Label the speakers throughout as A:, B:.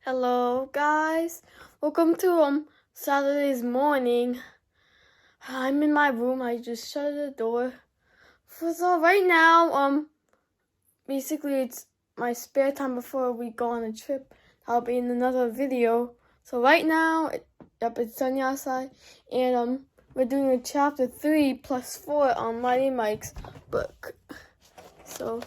A: Hello guys, welcome to Saturday's morning. I'm in my room. I just shut the door. So right now, basically it's my spare time before we go on a trip. I'll be in another video. So right now, it's sunny outside, and we're doing a chapter 3 plus 4 on Mighty Mike's book. So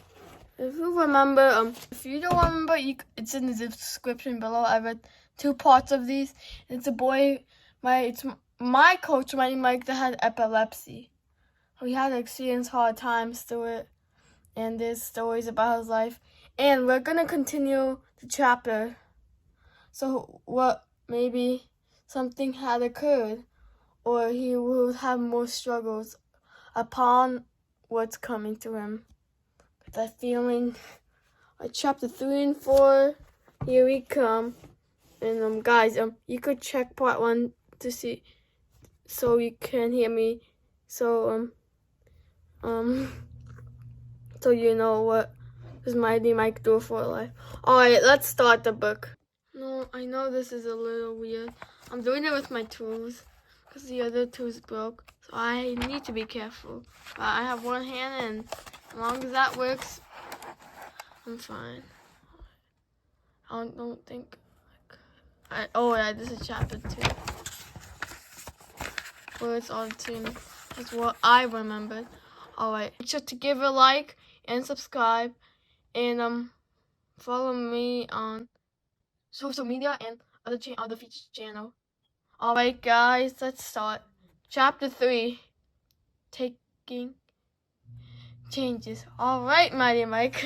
A: if you remember, if you don't remember, it's in the description below. I read 2 parts of these. It's a boy, it's my coach, Mighty Mike, that had epilepsy. He had to experience hard times through it, and there's stories about his life. And we're gonna continue the chapter. So what? Maybe something had occurred, or he will have more struggles upon what's coming to him. That feeling. Chapter 3 and 4, here we come. And guys, you could check part 1 to see, so you can hear me. So so you know what does Mighty Mike do for life. Alright, let's start the book. No, I know this is a little weird. I'm doing it with my tools because the other tools broke, so I need to be careful. But I have one hand, and as long as that works, I'm fine. I don't think. This is chapter 2. Where it's all the team. That's what I remembered. Alright, make sure to give a like and subscribe, and follow me on social media and other featured channel. Alright guys, let's start. Chapter 3. Taking changes. Alright, Mighty Mike.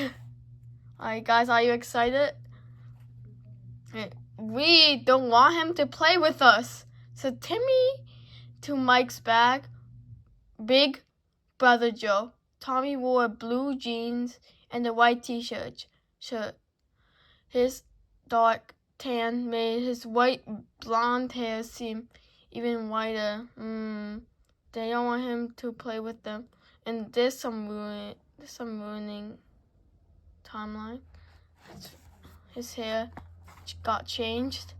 A: Alright guys, are you excited? We don't want him to play with us, said Timmy to Mike's big brother Joe. Tommy wore blue jeans and a white t-shirt. His dark tan made his white blonde hair seem even whiter. They don't want him to play with them. And there's some ruining timeline. His hair got changed.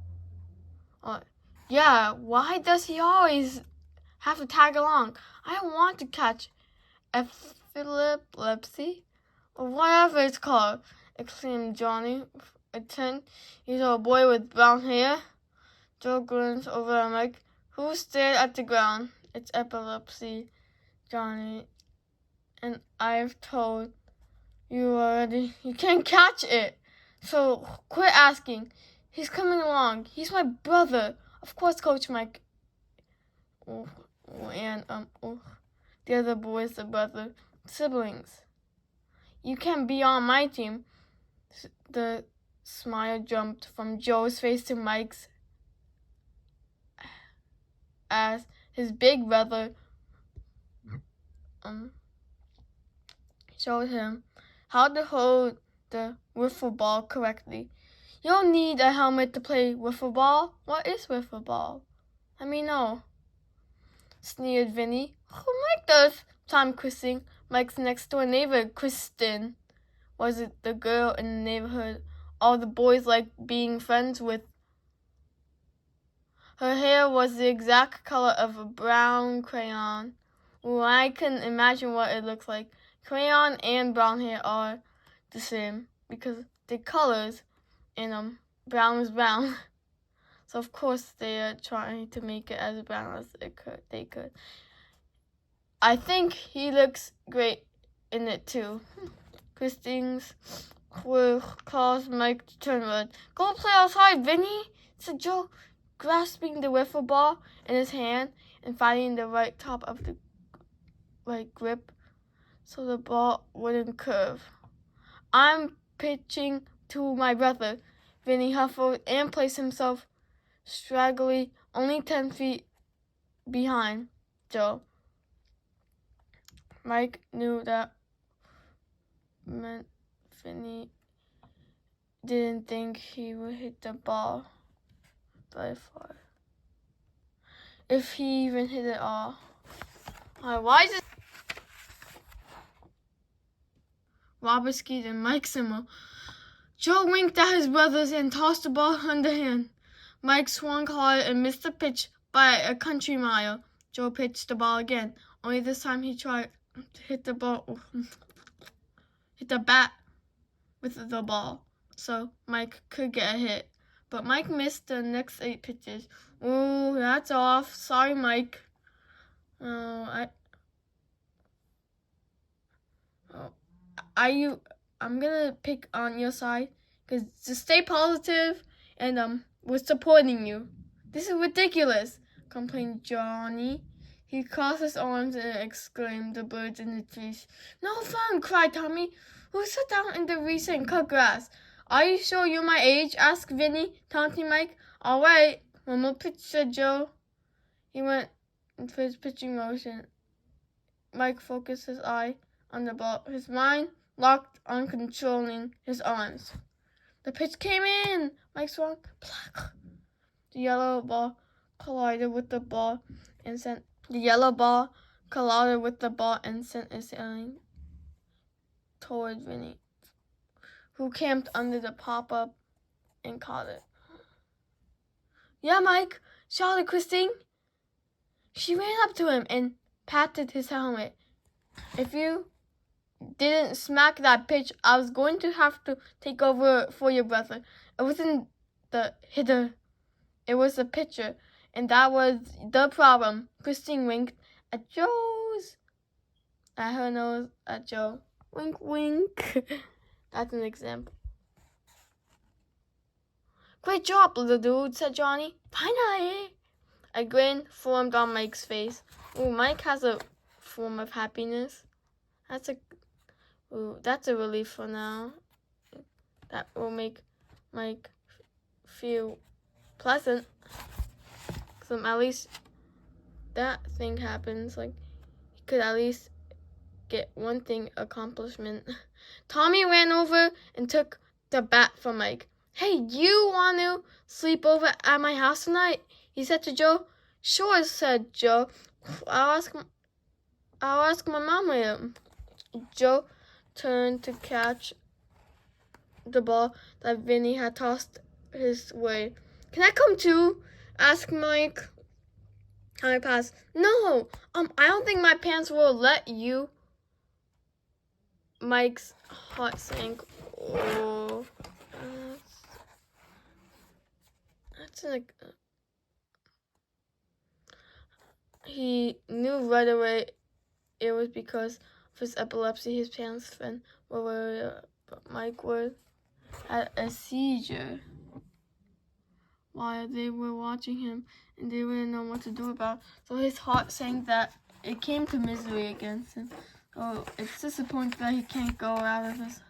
A: Yeah, why does he always have to tag along? I don't want to catch epilepsy, or whatever it's called, exclaimed Johnny, a 10-year-old boy with brown hair. Joe glanced over at Mike, who stared at the ground. It's epilepsy, Johnny, and I've told you already. You can't catch it, so quit asking. He's coming along. He's my brother. Of course, Coach Mike. The other boys, the brother, siblings. You can't be on my team. The smile jumped from Joe's face to Mike's as his big brother showed him how to hold the wiffle ball correctly. You don't need a helmet to play wiffle ball. What is wiffle ball? Let me know, sneered Vinny. Oh, Mike does. Tom Christing, Mike's next door neighbor, Kristen, was it the girl in the neighborhood all the boys liked being friends with. Her hair was the exact color of a brown crayon. Well, I can imagine what it looks like. Crayon and brown hair are the same because they're colors, and brown is brown. So of course they are trying to make it as brown as they could. I think he looks great in it too. Christine's will caused Mike to turn red. Go play outside, Vinny, said Joe, grasping the wiffle ball in his hand and finding the right top of the right grip so the ball wouldn't curve. I'm pitching to my brother. Vinny huffled and placed himself straggly, only 10 feet behind Joe. Mike knew that meant Vinny didn't think he would hit the ball very far, if he even hit it all. Why is it? Robert Skeet and Mike Simmel Joe winked at his brothers and tossed the ball underhand. Mike swung hard and missed the pitch by a country mile. Joe pitched the ball again, only this time he tried to hit the bat with the ball, so Mike could get a hit. But Mike missed the next 8 pitches. Ooh, that's off. Sorry, Mike. I'm gonna pick on your side, because to stay positive, and we're supporting you. This is ridiculous, complained Johnny. He crossed his arms and exclaimed, the birds in the trees. No fun, cried Tommy, who sat down in the recess and cut grass. Are you sure you're my age? Asked Vinny, taunting Mike. All right, one more pitch, said Joe. He went into his pitching motion. Mike focused his eye on the ball, his mind locked on controlling his arms. The pitch came in. Mike swung. The yellow ball collided with the ball and sent it sailing toward Vinny, who camped under the pop-up and caught it. Yeah, Mike, shouted Christine. She ran up to him and patted his helmet. If you didn't smack that pitch, I was going to have to take over for your brother. It wasn't the hitter, it was the pitcher, and that was the problem. Christine winked at her nose at Joe. Wink, wink. That's an example. Great job, little dude, said Johnny. Finally. A grin formed on Mike's face. Ooh, Mike has a form of happiness. That's a relief for now. That will make Mike feel pleasant. So at least that thing happens. Like, he could at least get one thing accomplishment. Tommy ran over and took the bat from Mike. Hey, you want to sleep over at my house tonight? He said to Joe. Sure, said Joe. I'll ask my mom later. Joe turned to catch the ball that Vinny had tossed his way. Can I come too? Asked Mike. Tommy passed. No, I don't think my parents will let you. Mike's heart sank. Oh, he knew right away it was because of his epilepsy. His parents' friend were worried, but Mike had a seizure while they were watching him, and they didn't know what to do about it. So his heart sank that it came to misery against him. So it's disappointing that he can't go out of his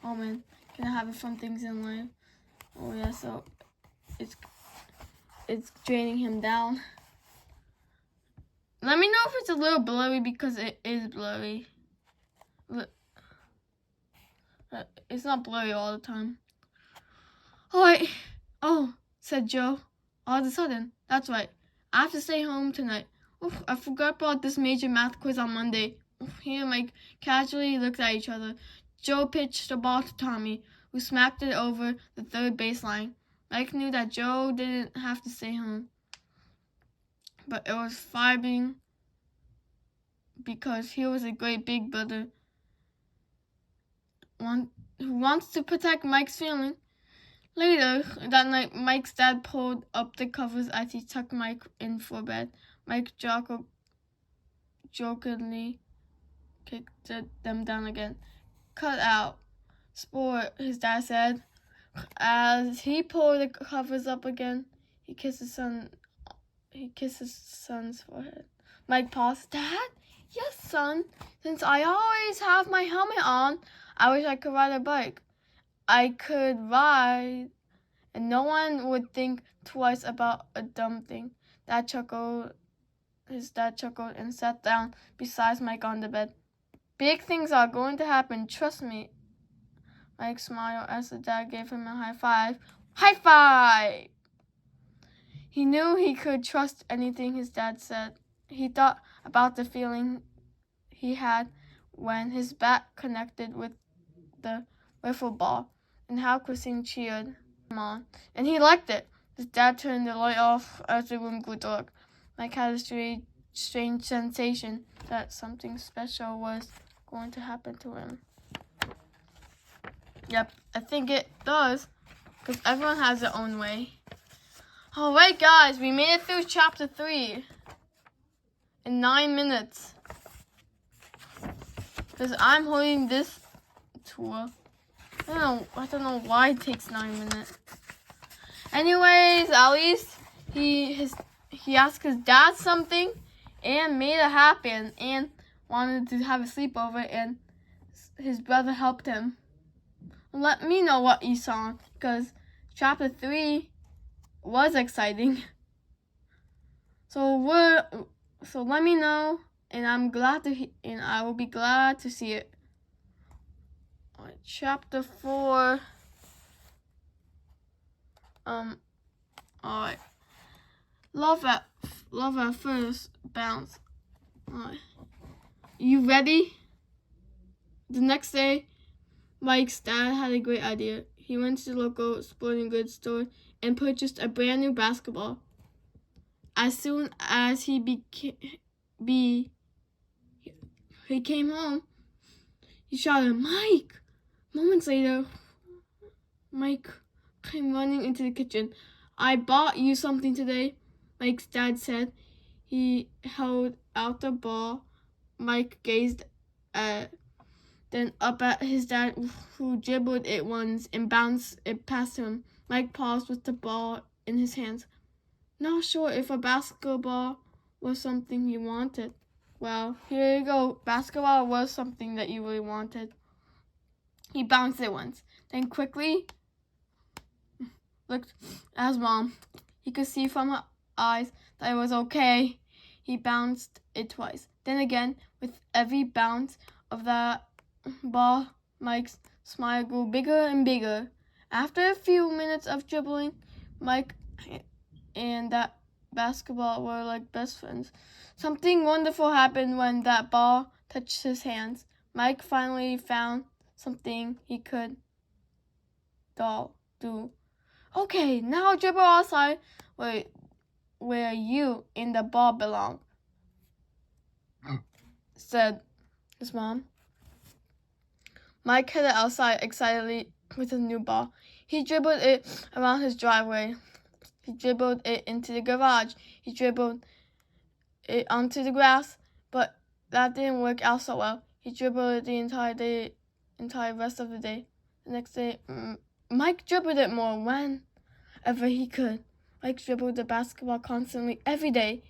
A: home and can have fun things in life. Oh yeah, so it's draining him down. Let me know if it's a little blurry, because it is blurry. It's not blurry all the time. Alright. Oh, said Joe. All of a sudden. That's right. I have to stay home tonight. Oof, I forgot about this major math quiz on Monday. He and Mike casually looked at each other. Joe pitched the ball to Tommy, who smacked it over the third baseline. Mike knew that Joe didn't have to stay home, but it was fighting because he was a great big brother who wants to protect Mike's feelings. Later that night, Mike's dad pulled up the covers as he tucked Mike in for bed. Mike jokingly kicked them down again. Cut out, sport, his dad said. As he pulled the covers up again, he kissed his son's forehead. Mike paused. Dad? Yes, son. Since I always have my helmet on, I wish I could ride a bike. I could ride, and no one would think twice about a dumb thing. His dad chuckled and sat down beside Mike on the bed. Big things are going to happen, trust me. Mike smiled as the dad gave him a high five. High five! He knew he could trust anything his dad said. He thought about the feeling he had when his bat connected with the wiffle ball and how Christine cheered him on. And he liked it. His dad turned the light off as the room grew dark. Mike had a strange sensation that something special was going to happen to him. Yep, I think it does, because everyone has their own way. Alright guys, we made it through chapter 3 in 9 minutes. Because I'm holding this tour. I don't know why it takes 9 minutes. Anyways, at least he asked his dad something and made it happen and wanted to have a sleepover, and his brother helped him. Let me know what you saw, because chapter 3 was exciting. So let me know, and I will be glad to see it. Alright, chapter 4. Alright. Love at first bounce. Alright. You ready? The next day, Mike's dad had a great idea. He went to the local sporting goods store and purchased a brand new basketball. As soon as he came home, he shouted, "Mike!" Moments later, Mike came running into the kitchen. "I bought you something today," Mike's dad said. He held out the ball. Mike gazed then up at his dad, who dribbled it once and bounced it past him. Mike paused with the ball in his hands, not sure if a basketball was something he wanted. Well, here you go. Basketball was something that you really wanted. He bounced it once, then quickly looked at his mom. He could see from her eyes that it was okay. He bounced it twice. Then again, with every bounce of that ball, Mike's smile grew bigger and bigger. After a few minutes of dribbling, Mike and that basketball were like best friends. Something wonderful happened when that ball touched his hands. Mike finally found something he could do. "Okay, now dribble outside where you and the ball belong," said his mom. Mike headed outside excitedly with his new ball. He dribbled it around his driveway. He dribbled it into the garage. He dribbled it onto the grass, but that didn't work out so well. He dribbled it the entire rest of the day. The next day, Mike dribbled it more whenever he could. Mike dribbled the basketball constantly every day.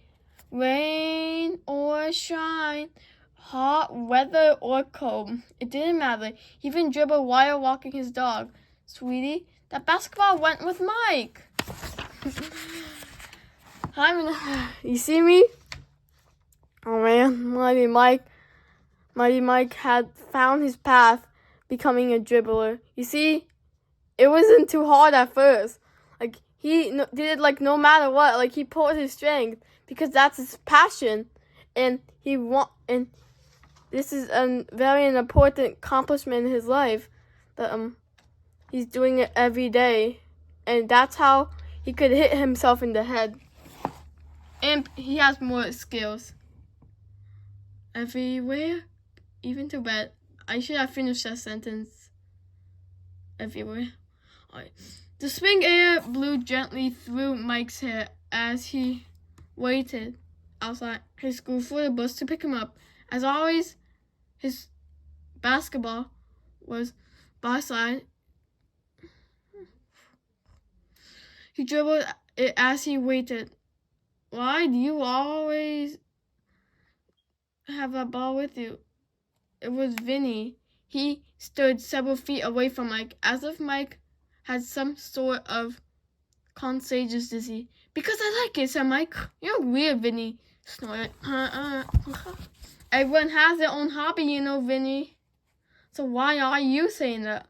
A: Rain or shine, hot weather or cold, it didn't matter. He even dribbled while walking his dog. Sweetie, that basketball went with Mike. You see me? Oh man, Mighty Mike had found his path, becoming a dribbler. You see, it wasn't too hard at first. Like, he did it like no matter what. Like, he pulled his strength because that's his passion, and this is a very important accomplishment in his life that he's doing it every day, and that's how he could hit himself in the head. And he has more skills. Everywhere, even to bed. I should have finished that sentence. Everywhere. Alright. The spring air blew gently through Mike's hair as he waited outside his school for the bus to pick him up. As always, his basketball was by his side. He dribbled it as he waited. Why do you always have that ball with you? It was Vinny. He stood several feet away from Mike, as if Mike had some sort of contagious disease. "Because I like it," said Mike. "You're weird," Vinny snorted. Everyone has their own hobby, you know, Vinny. So why are you saying that?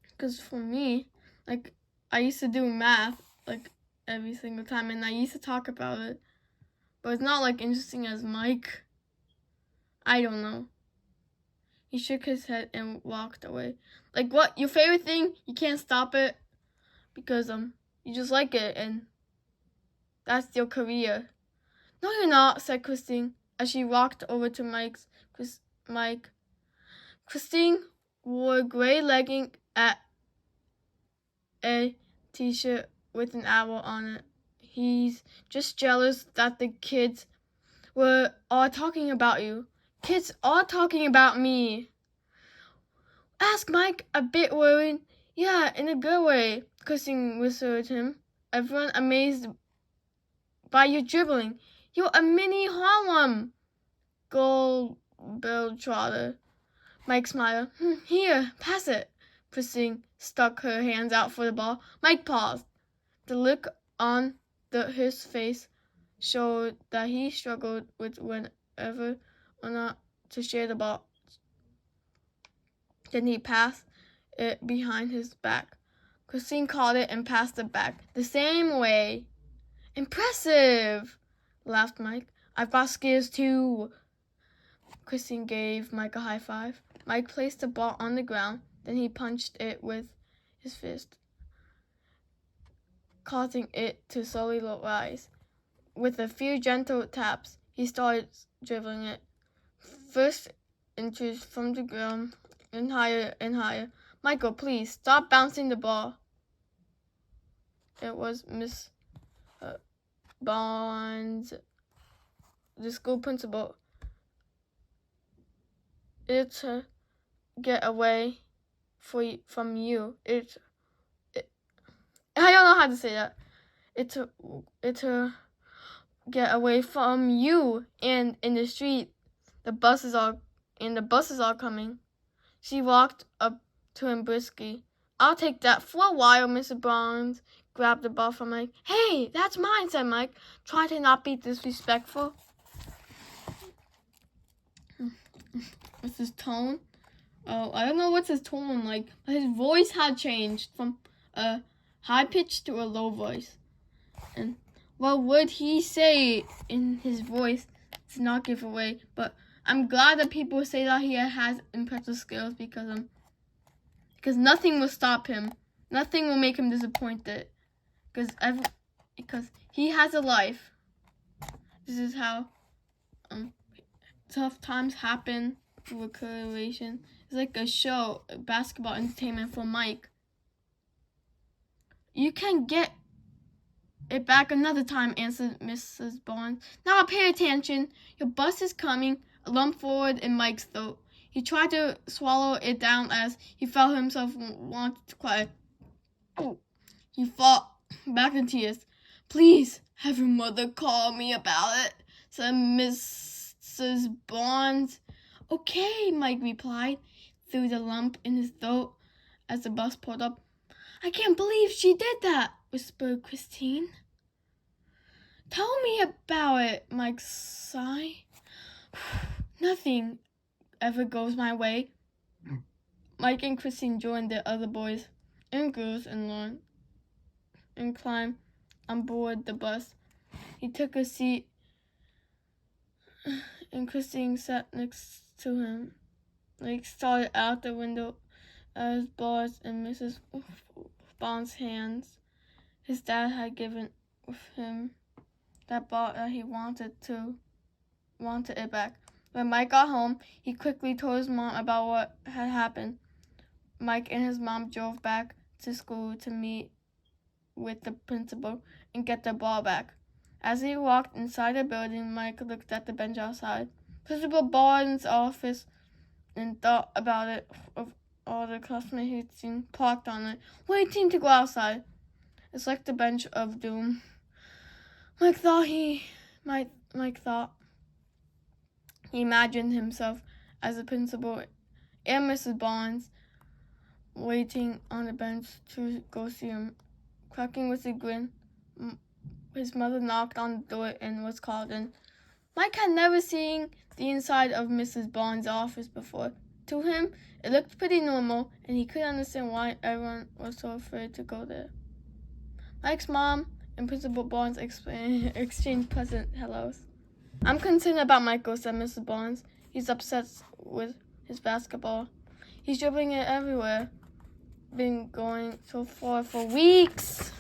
A: Because for me, like, I used to do math, like, every single time, and I used to talk about it. But it's not, like, interesting as Mike. I don't know. He shook his head and walked away. Like, what? Your favorite thing? You can't stop it because you just like it and that's your career. No, you're not, said Christine as she walked over to Mike. Christine wore gray legging at a t-shirt with an owl on it. He's just jealous that the kids were all talking about you. Kids all talking about me. Asked Mike, a bit worried. Yeah, in a good way, Christine whispered him. Everyone amazed by your dribbling. You're a mini Harlem globetrotter. Mike smiled. Here, pass it. Christine stuck her hands out for the ball. Mike paused. The look on his face showed that he struggled with whether or not to share the ball. Then he passed it behind his back. Christine caught it and passed it back the same way. Impressive, laughed Mike. I've got skills too. Christine gave Mike a high five. Mike placed the ball on the ground. Then he punched it with his fist, causing it to slowly rise. With a few gentle taps, he started dribbling it. First inches from the ground and higher and higher. Michael, please, stop bouncing the ball. It was Miss Bonds, the school principal. It's a get away from you. I don't know how to say that. It's a get away from you. And in the street, the buses are coming. She walked up to him briskly. I'll take that for a while, Mr. Barnes grabbed the ball from Mike. Hey, that's mine, said Mike, trying to not be disrespectful. What's his tone? Oh, I don't know what's his tone like, but his voice had changed from a high pitch to a low voice. And what would he say in his voice to not give away? But I'm glad that people say that he has impressive skills because nothing will stop him. Nothing will make him disappointed. Because he has a life. This is how tough times happen through a correlation. It's like a show, basketball entertainment for Mike. You can get it back another time, answered Mrs. Barnes. Now pay attention. Your bus is coming. A lump forward in Mike's throat. He tried to swallow it down as he felt himself want to cry. He fought back in tears. Please have your mother call me about it, said Mrs. Barnes. Okay, Mike replied, through the lump in his throat as the bus pulled up. I can't believe she did that, whispered Christine. Tell me about it, Mike sighed. Nothing ever goes my way. Mike and Christine joined the other boys and girls and learned and climbed on board the bus. He took a seat and Christine sat next to him. Mike started out the window as Bars in Mrs. Bond's hands. His dad had given him that ball that he wanted it back. When Mike got home, he quickly told his mom about what had happened. Mike and his mom drove back to school to meet with the principal and get the ball back. As he walked inside the building, Mike looked at the bench outside Principal Barnes' office and thought about it, of all the classmates he'd seen parked on it, waiting to go outside. It's like the bench of doom. Mike thought he imagined himself as the principal and Mrs. Barnes waiting on the bench to go see him. Cracking with a grin, his mother knocked on the door and was called in. Mike had never seen the inside of Mrs. Barnes' office before. To him, it looked pretty normal, and he couldn't understand why everyone was so afraid to go there. Mike's mom and Principal Barnes exchanged pleasant hellos. I'm concerned about Michael, said Mrs. Barnes. He's upset with his basketball. He's dribbling it everywhere. Been going so far for weeks.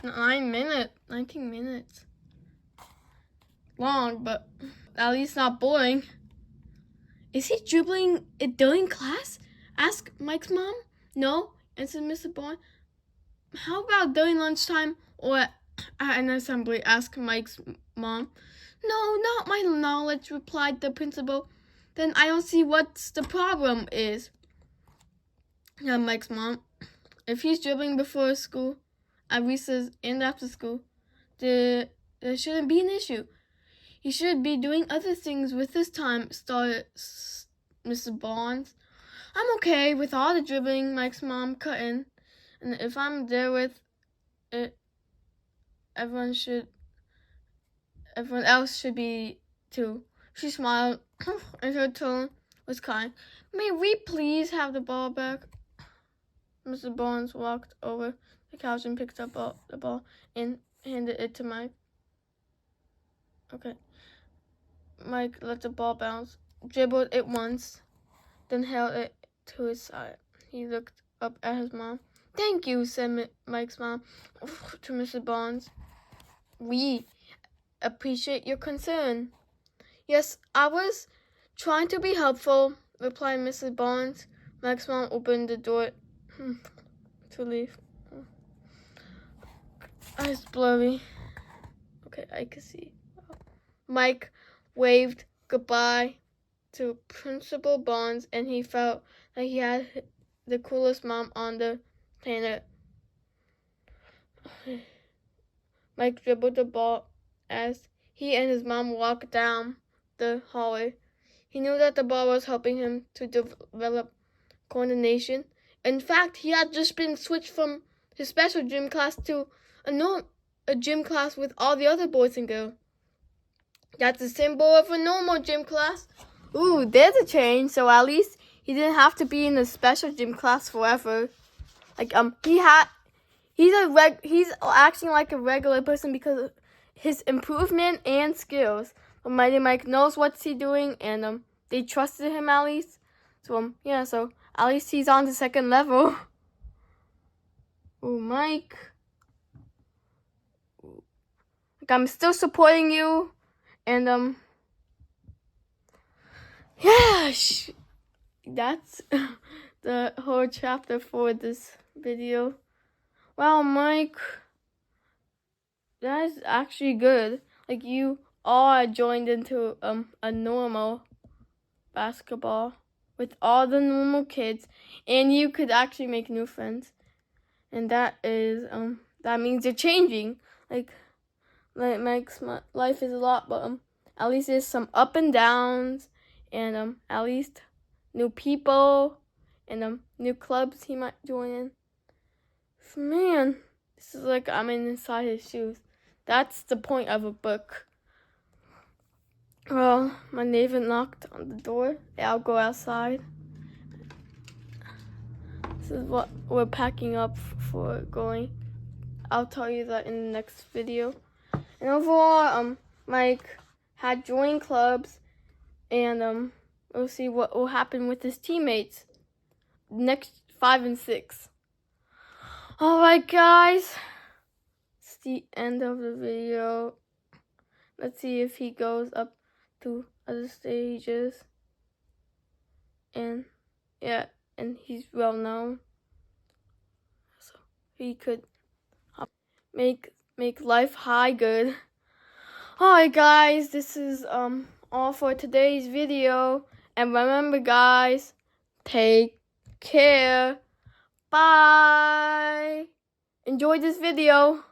A: 19 minutes. Long, but at least not boring. Is he dribbling it during class? Asked Mike's mom. No, answered Mr. Bourne. How about during lunchtime or at an assembly? Asked Mike's mom. No, not my knowledge, replied the principal. Then I don't see what's the problem is. Yeah, Mike's mom. If he's dribbling before school, at recess and after school, there shouldn't be an issue. He should be doing other things with his time, started Mr. Barnes. I'm okay with all the dribbling, Mike's mom cut in. And if I'm there with it, everyone else should be too. She smiled, and her tone was kind. May we please have the ball back? Mr. Barnes walked over the couch and picked up the ball and handed it to Mike. Okay. Mike let the ball bounce, dribbled it once, then held it to his side. He looked up at his mom. Thank you, said Mike's mom to Mr. Barnes. We appreciate your concern. Yes, I was trying to be helpful, replied Mrs. Barnes. Mike's mom opened the door to leave. Eyes blurry. Okay, I can see. Mike waved goodbye to Principal Barnes, and he felt like he had the coolest mom on the planet. Mike dribbled the ball as he and his mom walked down the hallway. He knew that the ball was helping him to develop coordination. In fact, he had just been switched from his special gym class to a gym class with all the other boys and girls. That's a symbol of a normal gym class. Ooh, there's a change. So at least he didn't have to be in a special gym class forever. Like he's acting like a regular person because of his improvement and skills. But Mighty Mike knows what's he doing, and they trusted him at least. So yeah, so at least he's on the second level. Ooh, Mike. Like, I'm still supporting you. And, yeah, that's the whole chapter for this video. Wow, Mike, that is actually good. Like, you all joined into a normal basketball with all the normal kids, and you could actually make new friends. And that is, that means you're changing. Like Mike's life is a lot, but at least there's some up and downs, and at least new people and new clubs he might join in. Man, this is like I'm inside his shoes. That's the point of a book. Well, my neighbor knocked on the door. I'll go outside. This is what we're packing up for going. I'll tell you that in the next video. And overall, Mike had joined clubs, and we'll see what will happen with his teammates next 5 and 6. Alright, guys, it's the end of the video. Let's see if he goes up to other stages. And yeah, and he's well known, so he could make life high good. Alright, guys, this is all for today's video, and remember, guys, take care. Bye. Enjoy this video.